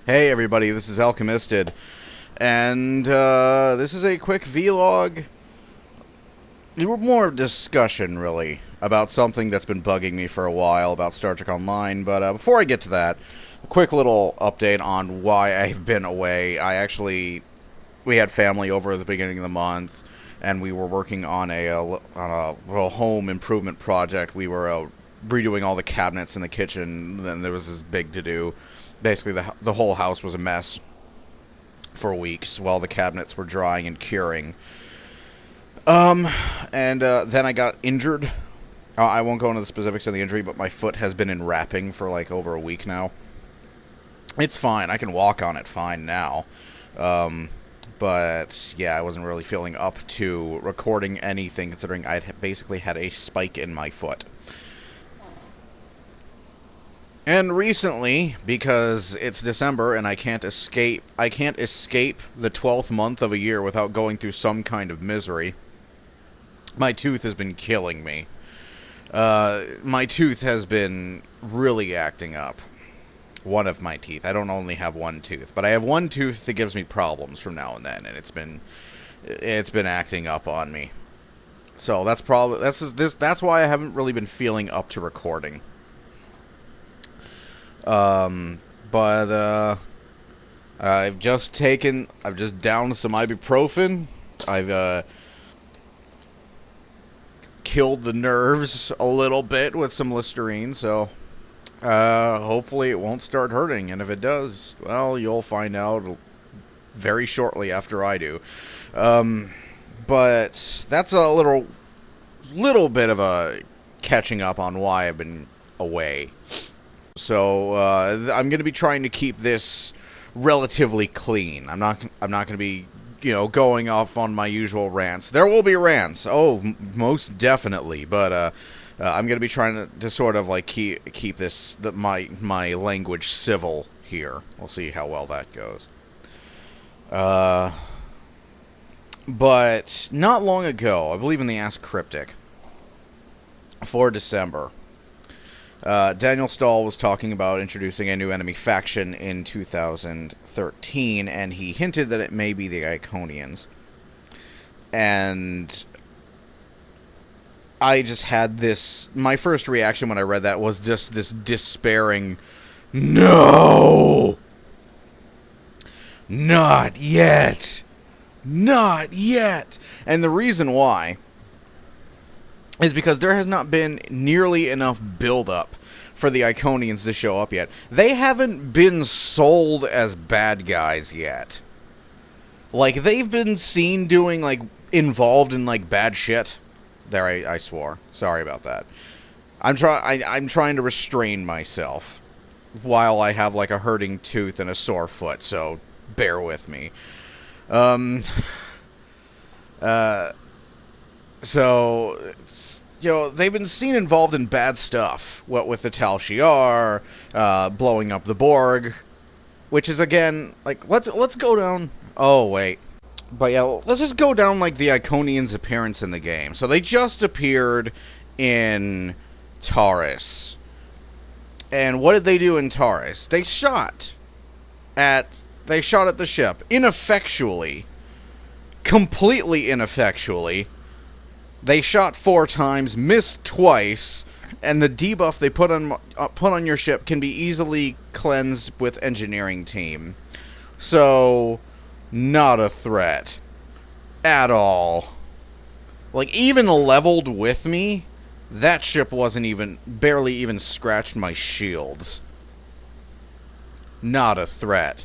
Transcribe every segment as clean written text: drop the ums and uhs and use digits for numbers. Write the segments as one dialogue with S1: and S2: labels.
S1: Hey everybody, this is Alchemisted, and this is a quick vlog, more discussion really, about something that's been bugging me for a while about Star Trek Online, but before I get to that, a quick little update on why I've been away. We had family over at the beginning of the month, and we were working on a little home improvement project. We were redoing all the cabinets in the kitchen, and there was this big to-do. Basically, the whole house was a mess for weeks while the cabinets were drying and curing. Then I got injured. I won't go into the specifics of the injury, but my foot has been in wrapping for like over a week now. It's fine. I can walk on it fine now. But yeah, I wasn't really feeling up to recording anything considering I'd basically had a spike in my foot. And recently, because it's December and I can't escape the 12th month of a year without going through some kind of misery, my tooth has been killing me. My tooth has been really acting up. One of my teeth. I don't only have one tooth, but I have one tooth that gives me problems from now and then, and it's been acting up on me. So that's why I haven't really been feeling up to recording. I've just downed some ibuprofen. I've killed the nerves a little bit with some Listerine, so hopefully it won't start hurting, and if it does, well, you'll find out very shortly after I do. But that's a little bit of a catching up on why I've been away. So I'm going to be trying to keep this relatively clean. I'm not going to be, going off on my usual rants. There will be rants. Oh, most definitely. But I'm going to be trying to sort of like keep this my language civil here. We'll see how well that goes. But not long ago, I believe in the Ask Cryptic for December, Daniel Stahl was talking about introducing a new enemy faction in 2013, and he hinted that it may be the Iconians. And I just had my first reaction when I read that was just this despairing, no! Not yet! Not yet! And the reason why is because there has not been nearly enough build-up for the Iconians to show up yet. They haven't been sold as bad guys yet. Like, they've been seen doing, involved in, bad shit. There, I swore. Sorry about that. I'm trying to restrain myself while I have, a hurting tooth and a sore foot, so bear with me. So, they've been seen involved in bad stuff. What with the Tal Shiar, blowing up the Borg, which is, again, let's go down... Oh, wait. But yeah, let's just go down, the Iconians' appearance in the game. So they just appeared in Taurus. And what did they do in Taurus? They shot at the ship. Ineffectually. Completely ineffectually. They shot 4 times, missed twice, and the debuff they put on your ship can be easily cleansed with engineering team. So, not a threat. At all. Even leveled with me, that ship barely even scratched my shields. Not a threat.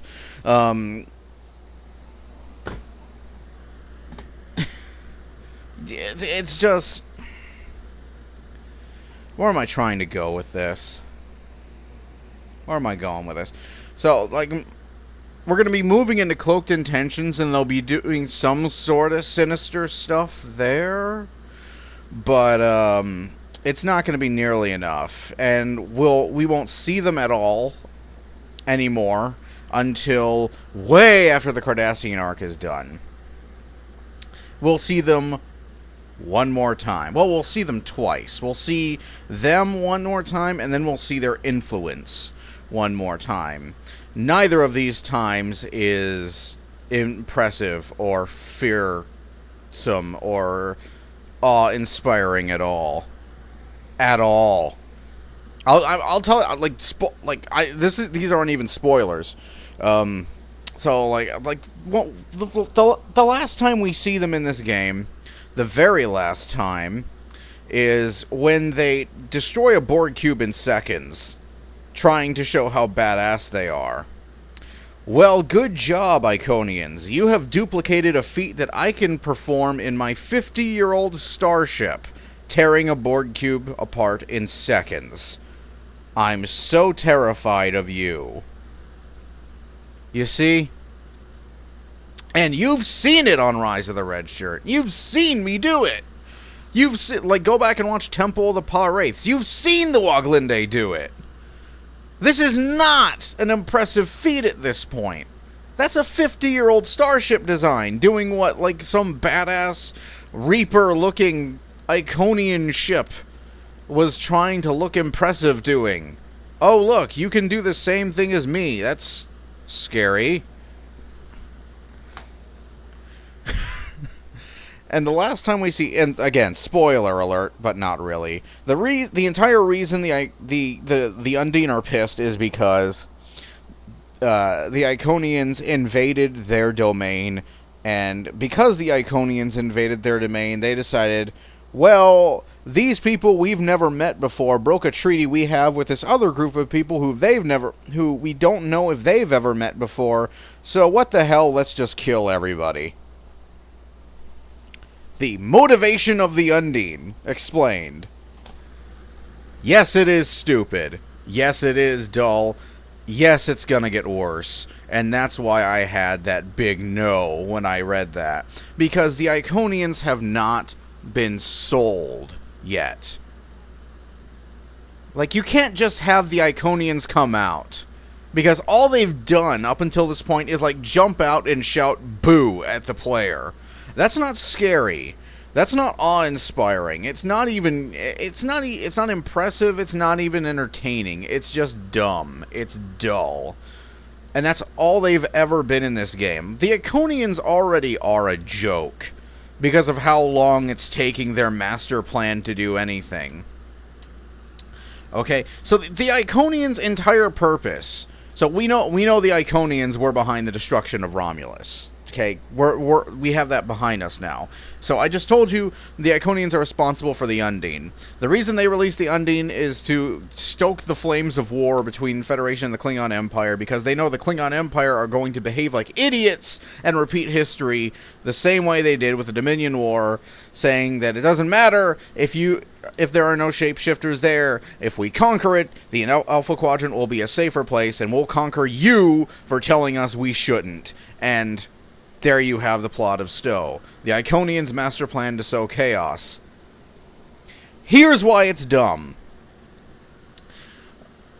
S1: It's just... Where am I trying to go with this? Where am I going with this? So, we're going to be moving into Cloaked Intentions, and they'll be doing some sort of sinister stuff there. But, it's not going to be nearly enough. And we won't see them at all anymore until way after the Cardassian arc is done. We'll see them one more time. Well, we'll see them twice. We'll see them one more time, and then we'll see their influence one more time. Neither of these times is impressive or fearsome or awe-inspiring at all. At all. I'll tell you, these aren't even spoilers. So well, the last time we see them in this game, the very last time, is when they destroy a Borg cube in seconds, trying to show how badass they are. Well, good job, Iconians. You have duplicated a feat that I can perform in my 50-year-old starship, tearing a Borg cube apart in seconds. I'm so terrified of you. You see? And you've seen it on Rise of the Red Shirt. You've seen me do it. You've seen, go back and watch Temple of the Pah-wraiths. You've seen the Woglinde do it. This is not an impressive feat at this point. That's a 50-year-old starship design doing what, some badass Reaper-looking Iconian ship was trying to look impressive doing. Oh, look, you can do the same thing as me. That's scary. And the last time we see, and again, spoiler alert, but not really. The entire reason the Undine are pissed is because the Iconians invaded their domain, and because the Iconians invaded their domain, they decided, well, these people we've never met before broke a treaty we have with this other group of people who we don't know if they've ever met before. So what the hell? Let's just kill everybody. The motivation of the Undine explained. Yes, it is stupid. Yes, it is dull. Yes, it's gonna get worse. And that's why I had that big no when I read that. Because the Iconians have not been sold yet. You can't just have the Iconians come out. Because all they've done up until this point is, jump out and shout boo at the player. That's not scary. That's not awe-inspiring. It's not impressive. It's not even entertaining. It's just dumb. It's dull. And that's all they've ever been in this game. The Iconians already are a joke because of how long it's taking their master plan to do anything. Okay, so the Iconians' entire purpose. So we know the Iconians were behind the destruction of Romulus. Okay, we have that behind us now. So I just told you the Iconians are responsible for the Undine. The reason they released the Undine is to stoke the flames of war between Federation and the Klingon Empire, because they know the Klingon Empire are going to behave like idiots and repeat history the same way they did with the Dominion War, saying that it doesn't matter if there are no shapeshifters there. If we conquer it, the Alpha Quadrant will be a safer place, and we'll conquer you for telling us we shouldn't. And there you have the plot of Stowe. The Iconians' master plan to sow chaos. Here's why it's dumb.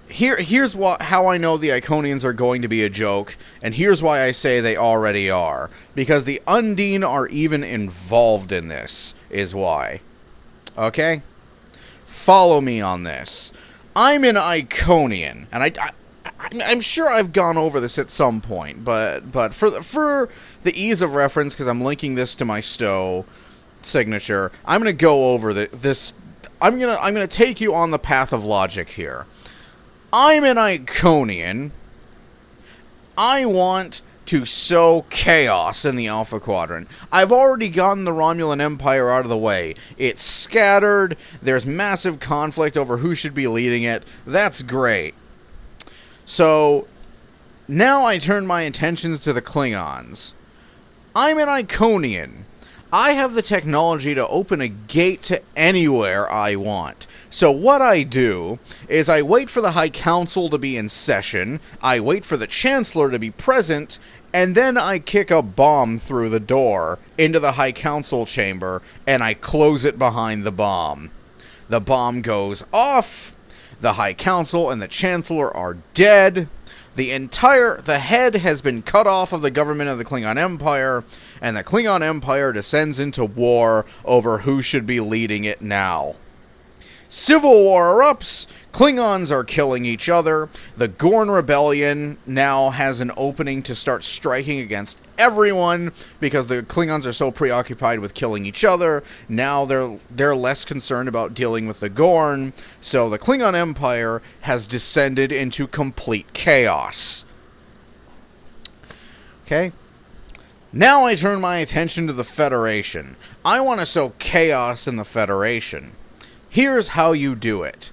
S1: Here's how I know the Iconians are going to be a joke, and here's why I say they already are. Because the Undine are even involved in this, is why. Okay? Follow me on this. I'm an Iconian, and I'm sure I've gone over this at some point, but for the ease of reference, because I'm linking this to my Stowe signature, I'm gonna go over this. I'm gonna take you on the path of logic here. I'm an Iconian. I want to sow chaos in the Alpha Quadrant. I've already gotten the Romulan Empire out of the way. It's scattered. There's massive conflict over who should be leading it. That's great. So, now I turn my attentions to the Klingons. I'm an Iconian. I have the technology to open a gate to anywhere I want. So what I do is I wait for the High Council to be in session, I wait for the Chancellor to be present, and then I kick a bomb through the door into the High Council chamber, and I close it behind the bomb. The bomb goes off. The High Council and the Chancellor are dead. The head has been cut off of the government of the Klingon Empire, and the Klingon Empire descends into war over who should be leading it now. Civil war erupts, Klingons are killing each other. The Gorn Rebellion now has an opening to start striking against everyone because the Klingons are so preoccupied with killing each other. Now they're less concerned about dealing with the Gorn. So the Klingon Empire has descended into complete chaos. Okay? Now I turn my attention to the Federation. I want to sow chaos in the Federation. Here's how you do it.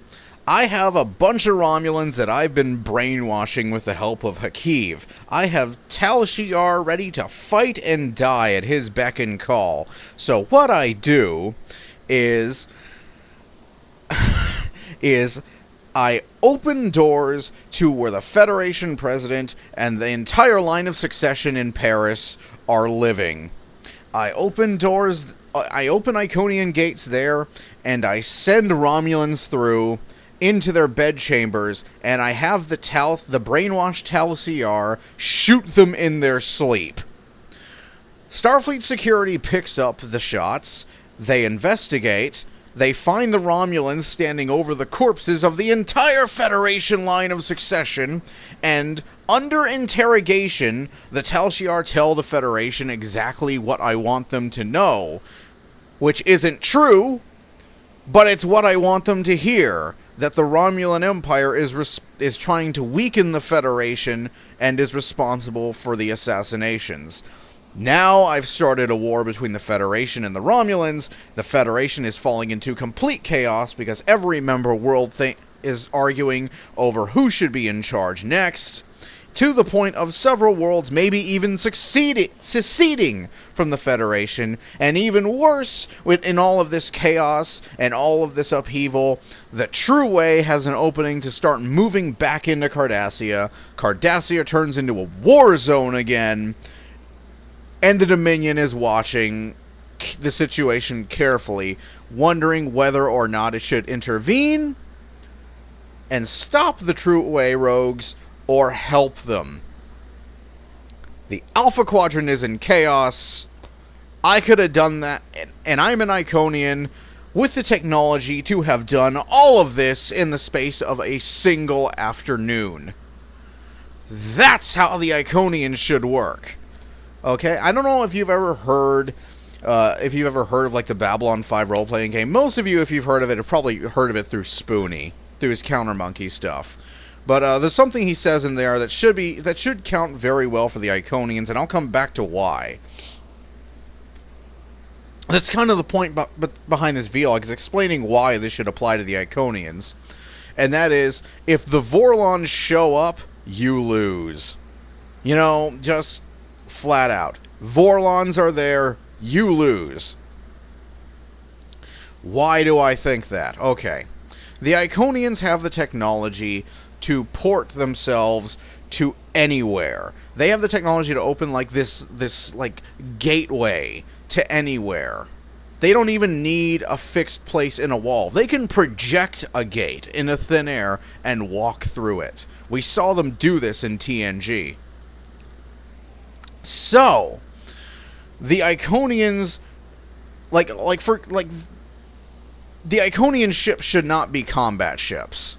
S1: I have a bunch of Romulans that I've been brainwashing with the help of Hakiv. I have Tal Shiar ready to fight and die at his beck and call. So what I do is I open doors to where the Federation President and the entire line of succession in Paris are living. I open Iconian gates there, and I send Romulans through into their bedchambers, and I have the brainwashed Tal Shiar shoot them in their sleep. Starfleet security picks up the shots, they investigate, they find the Romulans standing over the corpses of the entire Federation line of succession, and under interrogation, the Tal Shiar tell the Federation exactly what I want them to know, which isn't true, but it's what I want them to hear. That the Romulan Empire is trying to weaken the Federation and is responsible for the assassinations. Now I've started a war between the Federation and the Romulans. The Federation is falling into complete chaos because every member world is arguing over who should be in charge next, to the point of several worlds maybe even seceding from the Federation, and even worse, in all of this chaos and all of this upheaval, the True Way has an opening to start moving back into Cardassia. Cardassia turns into a war zone again, and the Dominion is watching the situation carefully, wondering whether or not it should intervene and stop the True Way rogues, or help them. The Alpha Quadrant is in chaos. I could have done that, and I'm an Iconian with the technology to have done all of this in the space of a single afternoon. That's how the Iconians should work. Okay? I don't know if you've ever heard of like the Babylon 5 role-playing game. Most of you, if you've heard of it, have probably heard of it through Spoonie, through his Counter Monkey stuff. But there's something he says in there that should count very well for the Iconians, and I'll come back to why. That's kind of the point behind this vlog, is explaining why this should apply to the Iconians. And that is, if the Vorlons show up, you lose. You know, just flat out. Vorlons are there, you lose. Why do I think that? Okay. The Iconians have the technology to port themselves to anywhere. They have the technology to open like this like gateway to anywhere. They don't even need a fixed place in a wall. They can project a gate into thin air and walk through it. We saw them do this in TNG. So, the Iconians the Iconian ships should not be combat ships.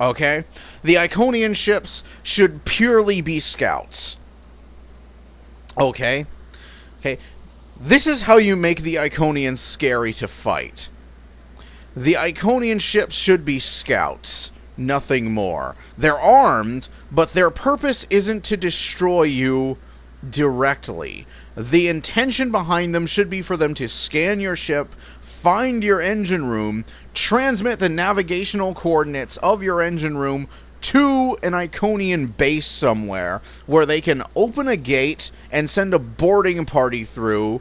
S1: Okay? The Iconian ships should purely be scouts. Okay? Okay. This is how you make the Iconians scary to fight. The Iconian ships should be scouts. Nothing more. They're armed, but their purpose isn't to destroy you directly. The intention behind them should be for them to scan your ship, find your engine room, transmit the navigational coordinates of your engine room to an Iconian base somewhere, where they can open a gate and send a boarding party through,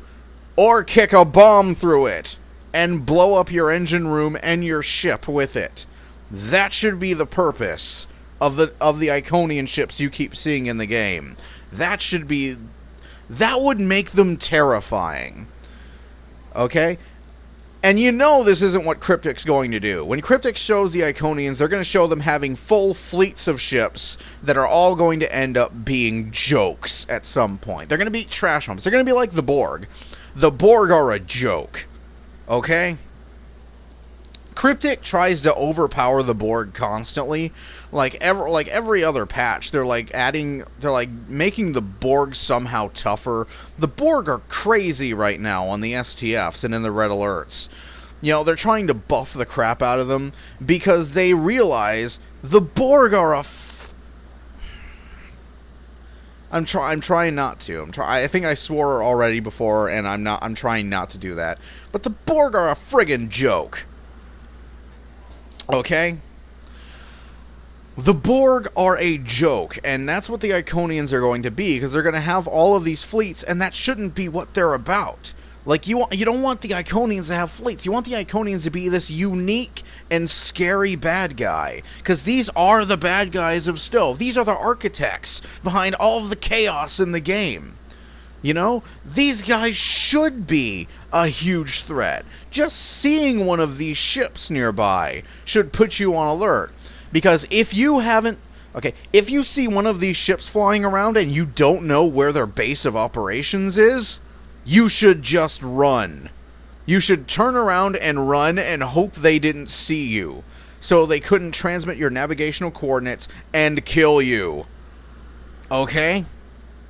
S1: or kick a bomb through it, and blow up your engine room and your ship with it. That should be the purpose of the Iconian ships you keep seeing in the game. That would make them terrifying. Okay? And you know this isn't what Cryptic's going to do. When Cryptic shows the Iconians, they're going to show them having full fleets of ships that are all going to end up being jokes at some point. They're going to be trash humps. They're going to be like the Borg. The Borg are a joke. Okay? Cryptic tries to overpower the Borg constantly. Like every other patch, they're making the Borg somehow tougher. The Borg are crazy right now on the STFs and in the red alerts. You know, they're trying to buff the crap out of them because they realize the Borg are I'm trying not to. I think I swore already before, and I'm trying not to do that. But the Borg are a friggin' joke. Okay? The Borg are a joke, and that's what the Iconians are going to be, because they're going to have all of these fleets, and that shouldn't be what they're about. Like, you don't want the Iconians to have fleets. You want the Iconians to be this unique and scary bad guy. Because these are the bad guys of Stowe. These are the architects behind all of the chaos in the game. You know? These guys should be a huge threat. Just seeing one of these ships nearby should put you on alert. Because if you haven't... Okay, if you see one of these ships flying around and you don't know where their base of operations is... you should just run. You should turn around and run and hope they didn't see you, so they couldn't transmit your navigational coordinates and kill you. Okay?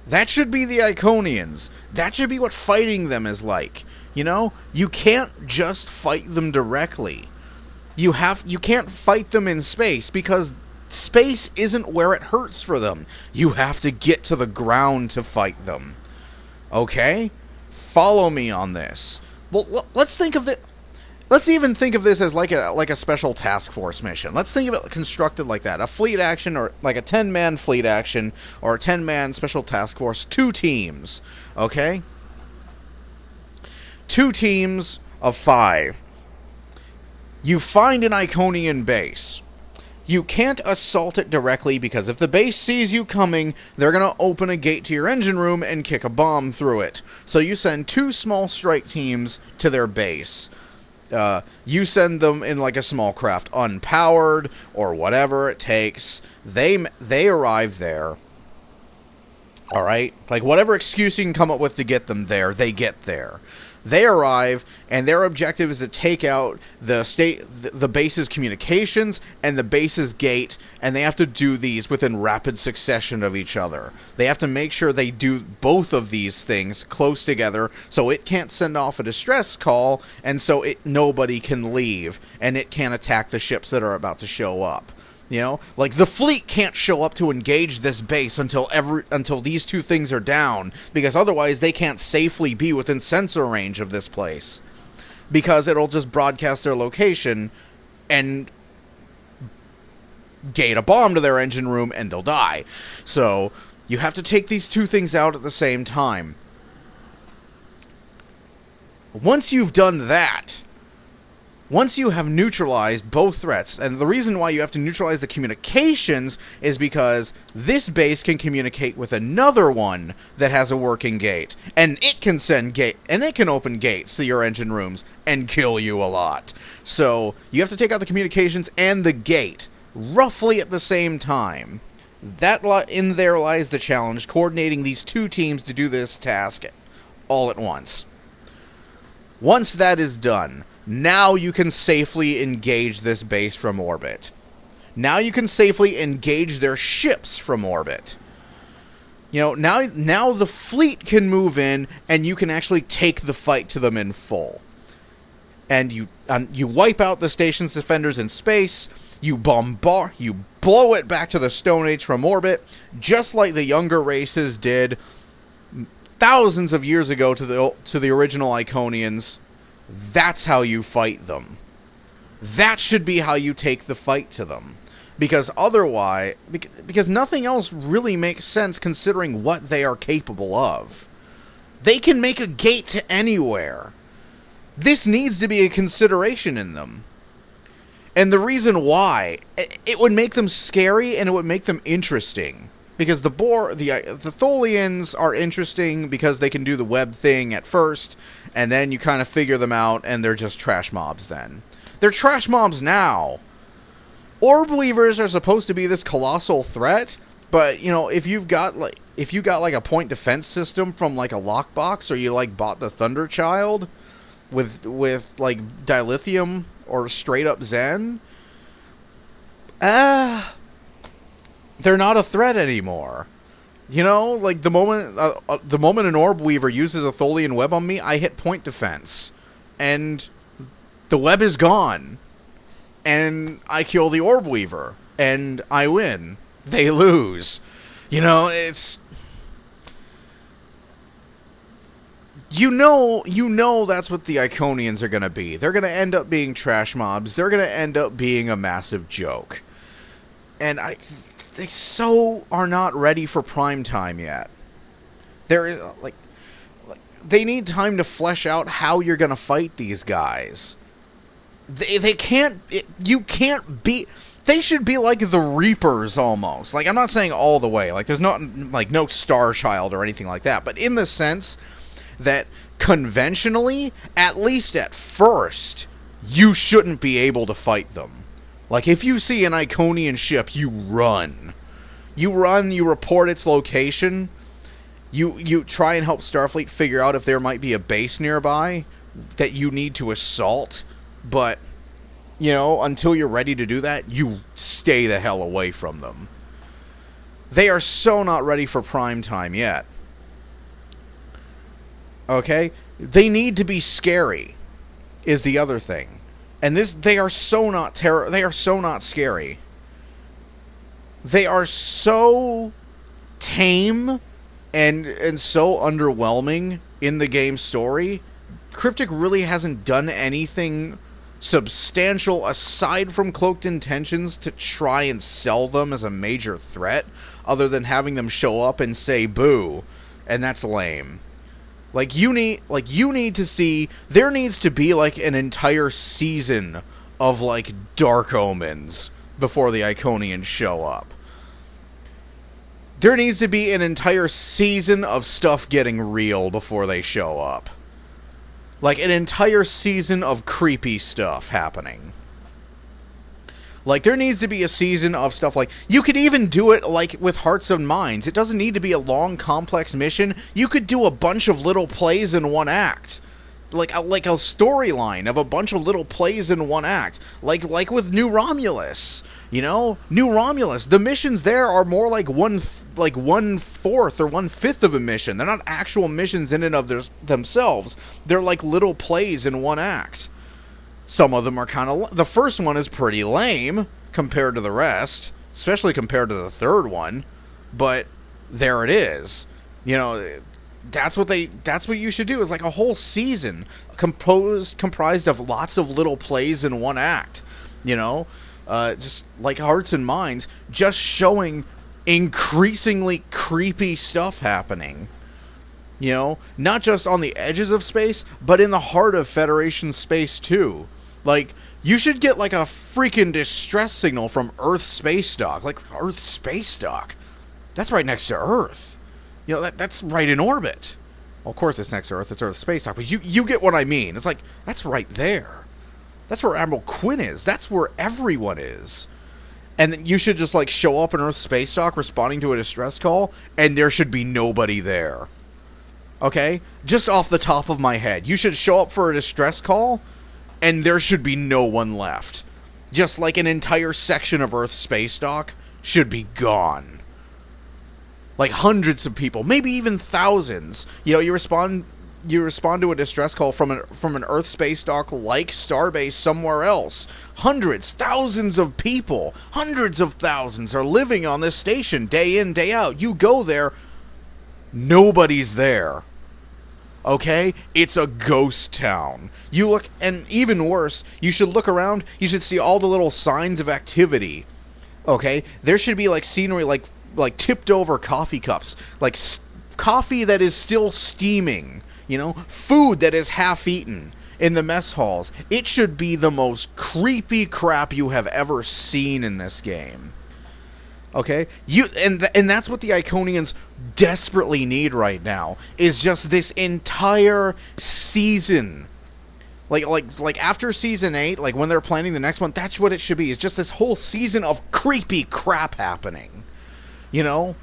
S1: That should be the Iconians. That should be what fighting them is like. You know? You can't just fight them directly. You can't fight them in space, because space isn't where it hurts for them. You have to get to the ground to fight them. Okay? Follow me on this. Well, let's think of it. Let's even think of this as like a special task force mission. Let's think of it constructed like that. A fleet action, or like a 10-man fleet action, or a 10-man special task force. 2 teams. Okay? 2 teams of 5. You find an Iconian base. You can't assault it directly, because if the base sees you coming, they're going to open a gate to your engine room and kick a bomb through it. So you send 2 small strike teams to their base. You send them in like a small craft, unpowered, or whatever it takes. They arrive there. Alright? Like, whatever excuse you can come up with to get them there, they get there. They arrive, and their objective is to take out the base's communications and the base's gate, and they have to do these within rapid succession of each other. They have to make sure they do both of these things close together, so it can't send off a distress call, and so nobody can leave, and it can't attack the ships that are about to show up. You know, like, the fleet can't show up to engage this base until these 2 things are down, because otherwise they can't safely be within sensor range of this place, because it'll just broadcast their location and gate a bomb to their engine room and they'll die. So you have to take these 2 things out at the same time. Once you've done that, once you have neutralized both threats, and the reason why you have to neutralize the communications is because this base can communicate with another one that has a working gate, and it can open gates to your engine rooms and kill you a lot. So you have to take out the communications and the gate roughly at the same time. In there lies the challenge, coordinating these 2 teams to do this task all at once. Once that is done, now you can safely engage this base from orbit. Now you can safely engage their ships from orbit. You know, now the fleet can move in, and you can actually take the fight to them in full. And you wipe out the station's defenders in space. You blow it back to the Stone Age from orbit, just like the younger races did thousands of years ago to the original Iconians. That's how you fight them. That should be how you take the fight to them. Because otherwise, because nothing else really makes sense considering what they are capable of. They can make a gate to anywhere. This needs to be a consideration in them. And the reason why, it would make them scary and it would make them interesting. Because the Tholians are interesting because they can do the web thing at first, and then you kind of figure them out, and they're just trash mobs then. They're trash mobs now. Orb Weavers are supposed to be this colossal threat, but, you know, if you got like a point defense system from like a lockbox, or you like bought the Thunder Child with like dilithium or straight up Zen, they're not a threat anymore. You know, like the moment an Orb Weaver uses a Tholian web on me, I hit point defense, and the web is gone, and I kill the Orb Weaver, and I win. They lose. You know, it's... You know that's what the Iconians are going to be. They're going to end up being trash mobs. They're going to end up being a massive joke. And they so are not ready for prime time yet. They're, like, they need time to flesh out how you're going to fight these guys. They can't... You can't beat... They should be like the Reapers, almost. Like, I'm not saying all the way. Like, there's not, like, no Star Child or anything like that. But in the sense that, conventionally, at least at first, you shouldn't be able to fight them. Like, if you see an Iconian ship, you run. You run, you report its location. You try and help Starfleet figure out if there might be a base nearby that you need to assault. But... you know, until you're ready to do that, you stay the hell away from them. They are so not ready for prime time yet. Okay? They need to be scary, is the other thing. And they are so not they are so not scary. They are so tame and so underwhelming in the game story. Cryptic really hasn't done anything substantial aside from Cloaked Intentions to try and sell them as a major threat, other than having them show up and say boo, and that's lame. Like, you need to see, there needs to be like an entire season of like Dark Omens before the Iconians show up. There needs to be an entire season of stuff getting real before they show up. Like, an entire season of creepy stuff happening. Like, there needs to be a season of stuff like... You could even do it, like, with Hearts and Minds. It doesn't need to be a long, complex mission. You could do a bunch of little plays in one act. Like a storyline of a bunch of little plays in one act. Like with New Romulus. You know? New Romulus. The missions there are more like 1/4 or 1/5 of a mission. They're not actual missions in and of themselves. They're like little plays in one act. Some of them are kind of... The first one is pretty lame compared to the rest. Especially compared to the third one. But there it is. You know... That's what you should do, is like a whole season comprised of lots of little plays in one act, you know, just like Hearts and Minds, just showing increasingly creepy stuff happening, you know, not just on the edges of space, but in the heart of Federation space too. Like, you should get like a freaking distress signal from Earth space dock, like Earth space dock. That's right next to Earth. You know, that's right in orbit. Well, of course it's next to Earth, it's Earth space dock, but you get what I mean. It's like, that's right there. That's where Admiral Quinn is. That's where everyone is. And then you should just, like, show up in Earth space dock responding to a distress call, and there should be nobody there. Okay? Just off the top of my head. You should show up for a distress call, and there should be no one left. Just like an entire section of Earth space dock should be gone. Like hundreds of people, maybe even thousands. You know, you respond to a distress call from an Earth space dock like Starbase somewhere else. Hundreds, thousands of people, hundreds of thousands are living on this station day in, day out. You go there, nobody's there. Okay? It's a ghost town. You look, and even worse, you should look around, you should see all the little signs of activity. Okay? There should be like scenery, like tipped over coffee cups, like coffee that is still steaming, you know, food that is half eaten in the mess halls. It should be the most creepy crap you have ever seen in this game. Okay? And that's what the Iconians desperately need right now, is just this entire season. Like after season 8, like when they're planning the next one, that's what it should be. It's just this whole season of creepy crap happening. You know,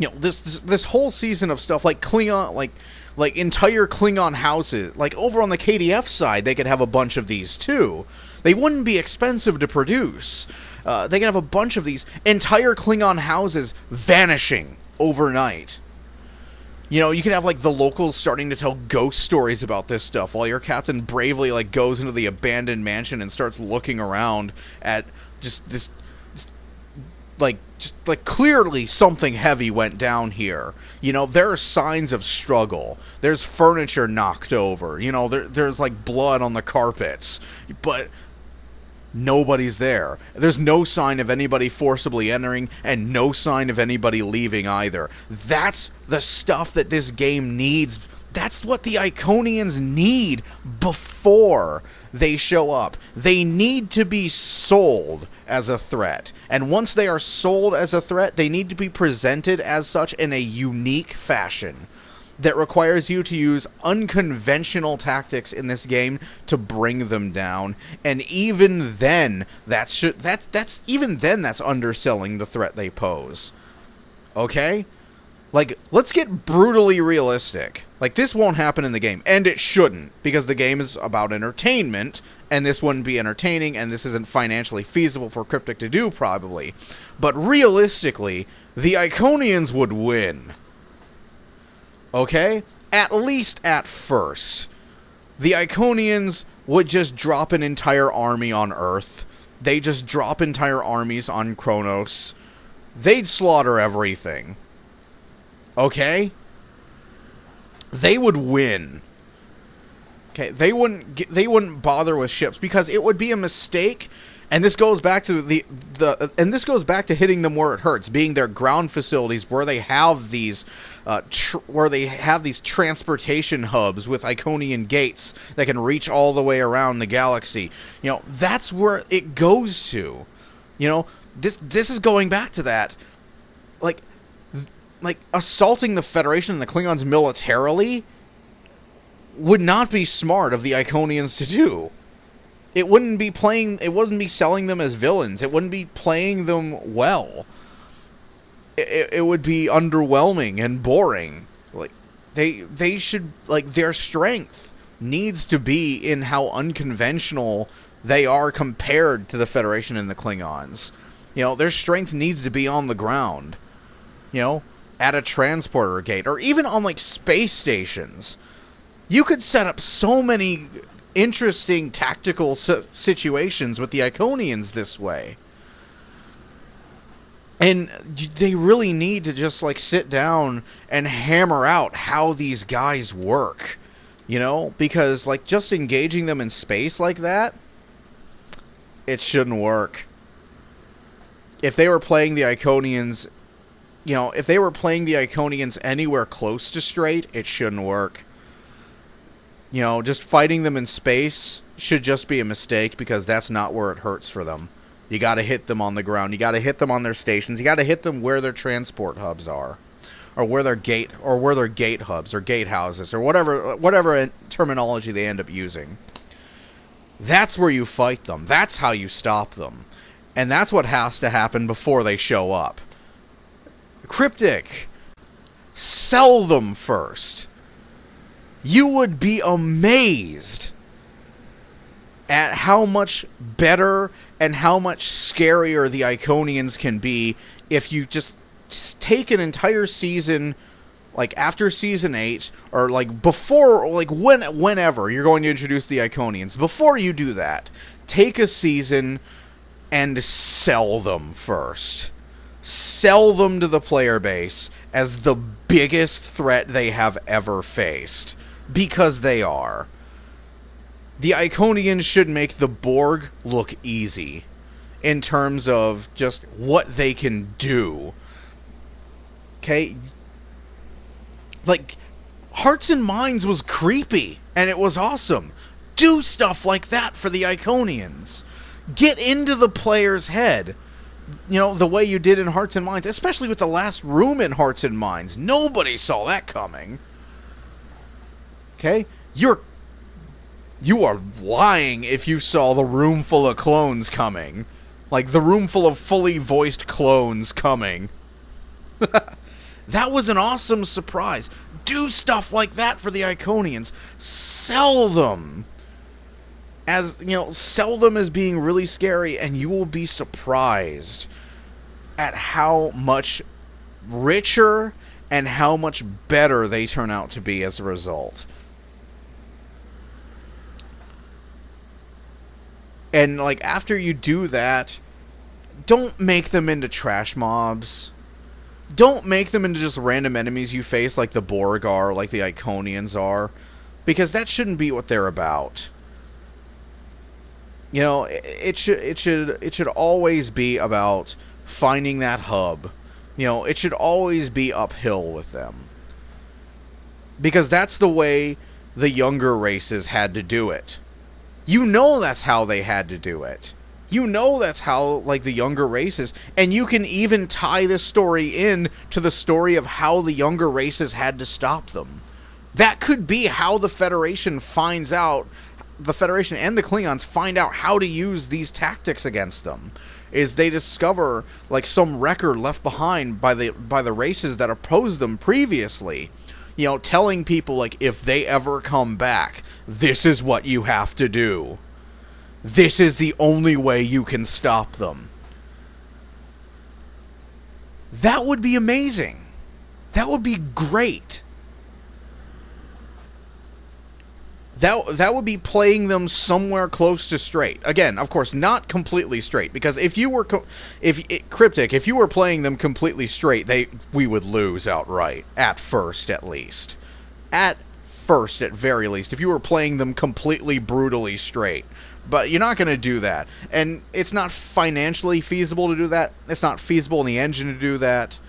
S1: this whole season of stuff like Klingon, like entire Klingon houses, like over on the KDF side, they could have a bunch of these too. They wouldn't be expensive to produce. They could have a bunch of these entire Klingon houses vanishing overnight. You can have, like, the locals starting to tell ghost stories about this stuff while your captain bravely, like, goes into the abandoned mansion and starts looking around at just this, clearly something heavy went down here. There are signs of struggle. There's furniture knocked over. There's, like, blood on the carpets. But nobody's there. There's no sign of anybody forcibly entering, and no sign of anybody leaving either. That's the stuff that this game needs. That's what the Iconians need before they show up. They need to be sold as a threat. And once they are sold as a threat, they need to be presented as such in a unique fashion that requires you to use unconventional tactics in this game to bring them down. And even then, that's underselling the threat they pose. Okay? Like, let's get brutally realistic. Like, this won't happen in the game, and it shouldn't, because the game is about entertainment, and this wouldn't be entertaining, and this isn't financially feasible for Cryptic to do, probably. But realistically, the Iconians would win. Okay? At least at first. The Iconians would just drop an entire army on Earth. They just drop entire armies on Kronos. They'd slaughter everything. Okay? They would win. Okay, they wouldn't bother with ships because it would be a mistake. And this goes back to this goes back to hitting them where it hurts, being their ground facilities where they have these transportation hubs with Iconian gates that can reach all the way around the galaxy. That's where it goes to. This is going back to that. Like assaulting the Federation and the Klingons militarily would not be smart of the Iconians to do. It wouldn't be selling them as villains. It wouldn't be playing them well. It would be underwhelming and boring. Like, they should, like, their strength needs to be in how unconventional they are compared to the Federation and the Klingons. Their strength needs to be on the ground. At a transporter gate, or even on, like, space stations. You could set up so many interesting tactical situations with the Iconians this way. And they really need to just, like, sit down and hammer out how these guys work. Because, like, just engaging them in space like that, it shouldn't work. If they were playing the Iconians, if they were playing the Iconians anywhere close to straight, it shouldn't work. Just fighting them in space should just be a mistake because that's not where it hurts for them. You gotta hit them on the ground. You gotta hit them on their stations. You gotta hit them where their transport hubs are. Or where their gate hubs or gate houses or whatever terminology they end up using. That's where you fight them. That's how you stop them. And that's what has to happen before they show up. Cryptic, sell them first. You would be amazed at how much better and how much scarier the Iconians can be if you just take an entire season, like after season 8, or like before, like whenever you're going to introduce the Iconians. Before you do that, take a season and sell them first. Sell them to the player base as the biggest threat they have ever faced. Because they are. The Iconians should make the Borg look easy in terms of just what they can do. Okay? Like, Hearts and Minds was creepy, and it was awesome. Do stuff like that for the Iconians. Get into the player's head. The way you did in Hearts and Minds, especially with the last room in Hearts and Minds. Nobody saw that coming. Okay? You are lying if you saw the room full of clones coming. Like, the room full of fully voiced clones coming. That was an awesome surprise. Do stuff like that for the Iconians. Sell them as, sell them as being really scary, and you will be surprised at how much richer and how much better they turn out to be as a result. And, like, after you do that, don't make them into trash mobs. Don't make them into just random enemies you face like the Borg are, like the Iconians are. Because that shouldn't be what they're about. It should always be about finding that hub. It should always be uphill with them. Because that's the way the younger races had to do it. That's how they had to do it. That's how, like, the younger races, and you can even tie this story in to the story of how the younger races had to stop them. That could be how the Federation finds out, the Federation and the Klingons find out how to use these tactics against them. Is they discover, like, some record left behind by the races that opposed them previously. Telling people, like, if they ever come back, this is what you have to do. This is the only way you can stop them. That would be amazing. That would be great. That would be playing them somewhere close to straight. Again, of course, not completely straight, because if you were Cryptic, if you were playing them completely straight, we would lose outright, at first at least. At first, at very least, if you were playing them completely brutally straight. But you're not going to do that. And it's not financially feasible to do that. It's not feasible in the engine to do that.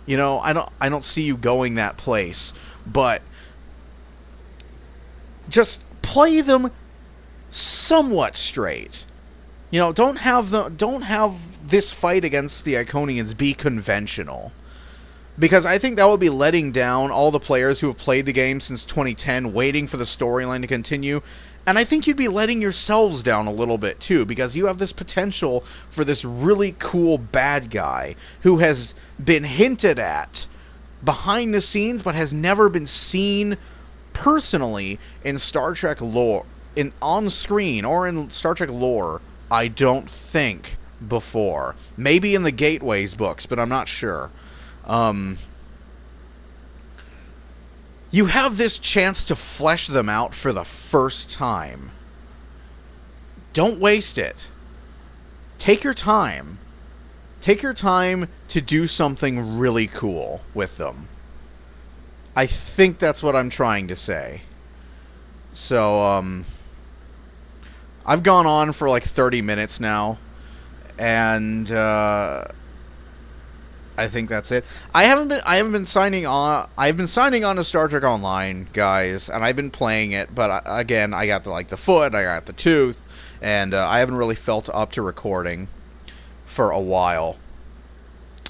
S1: I don't see you going that place. But just play them somewhat straight. Don't have this fight against the Iconians be conventional. Because I think that would be letting down all the players who have played the game since 2010, waiting for the storyline to continue. And I think you'd be letting yourselves down a little bit, too, because you have this potential for this really cool bad guy who has been hinted at behind the scenes, but has never been seen personally in Star Trek lore, on screen or in Star Trek lore, I don't think, before. Maybe in the Gateways books, but I'm not sure. You have this chance to flesh them out for the first time. Don't waste it. Take your time. Take your time to do something really cool with them. I think that's what I'm trying to say. So, I've gone on for like 30 minutes now, and I think that's it. I haven't been signing on. I've been signing on to Star Trek Online, guys, and I've been playing it. But again, I got the foot, I got the tooth, and I haven't really felt up to recording for a while.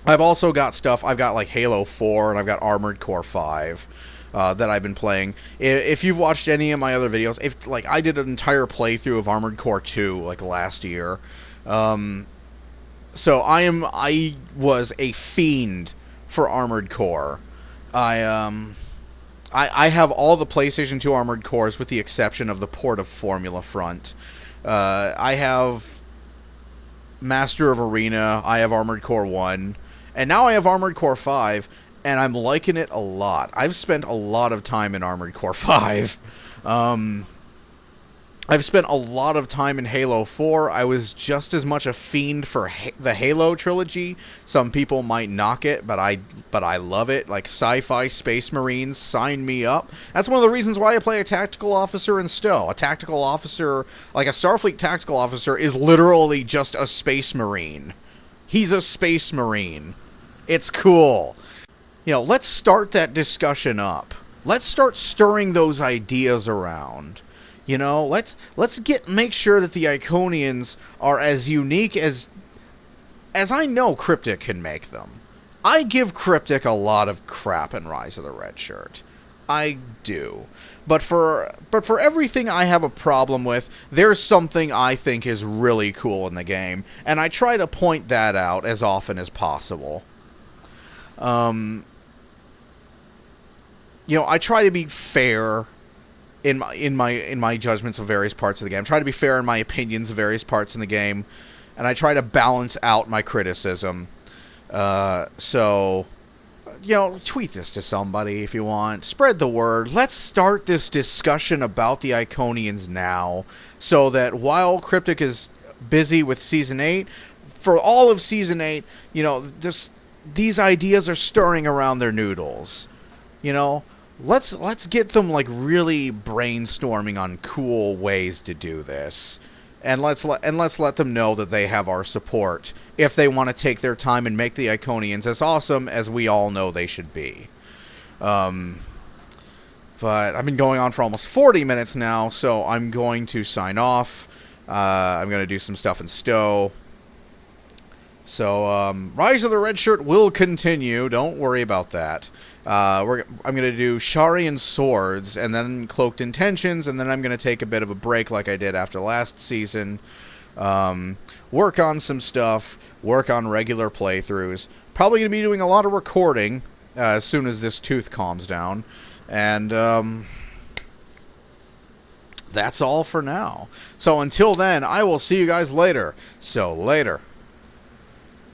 S1: I've also got stuff. I've got like Halo 4 and I've got Armored Core 5 that I've been playing. If you've watched any of my other videos, I did an entire playthrough of Armored Core 2 like last year. So I was a fiend for Armored Core. I have all the PlayStation 2 Armored Cores with the exception of the port of Formula Front. I have Master of Arena. I have Armored Core 1. And now I have Armored Core 5, and I'm liking it a lot. I've spent a lot of time in Armored Core 5. I've spent a lot of time in Halo 4. I was just as much a fiend for the Halo trilogy. Some people might knock it, but I love it. Like sci-fi Space Marines, sign me up. That's one of the reasons why I play a tactical officer in STO. A tactical officer, like a Starfleet tactical officer, is literally just a Space Marine. He's a Space Marine. It's cool. Let's start that discussion up. Let's start stirring those ideas around. Let's make sure that the Iconians are as unique as I know Cryptic can make them. I give Cryptic a lot of crap in Rise of the Red Shirt. I do. But for everything I have a problem with, there's something I think is really cool in the game, and I try to point that out as often as possible. I try to be fair in my judgments of various parts of the game. I try to be fair in my opinions of various parts in the game, and I try to balance out my criticism. So, tweet this to somebody if you want. Spread the word. Let's start this discussion about the Iconians now, so that while Cryptic is busy with Season 8, for all of Season 8, these ideas are stirring around their noodles. Let's get them really brainstorming on cool ways to do this. And let's let them know that they have our support if they want to take their time and make the Iconians as awesome as we all know they should be. But I've been going on for almost 40 minutes now, so I'm going to sign off. I'm going to do some stuff in Stowe. So, Rise of the Red Shirt will continue. Don't worry about that. I'm going to do Shari and Swords, and then Cloaked Intentions, and then I'm going to take a bit of a break like I did after last season. Work on some stuff. Work on regular playthroughs. Probably going to be doing a lot of recording as soon as this tooth calms down. And that's all for now. So until then, I will see you guys later. So, later.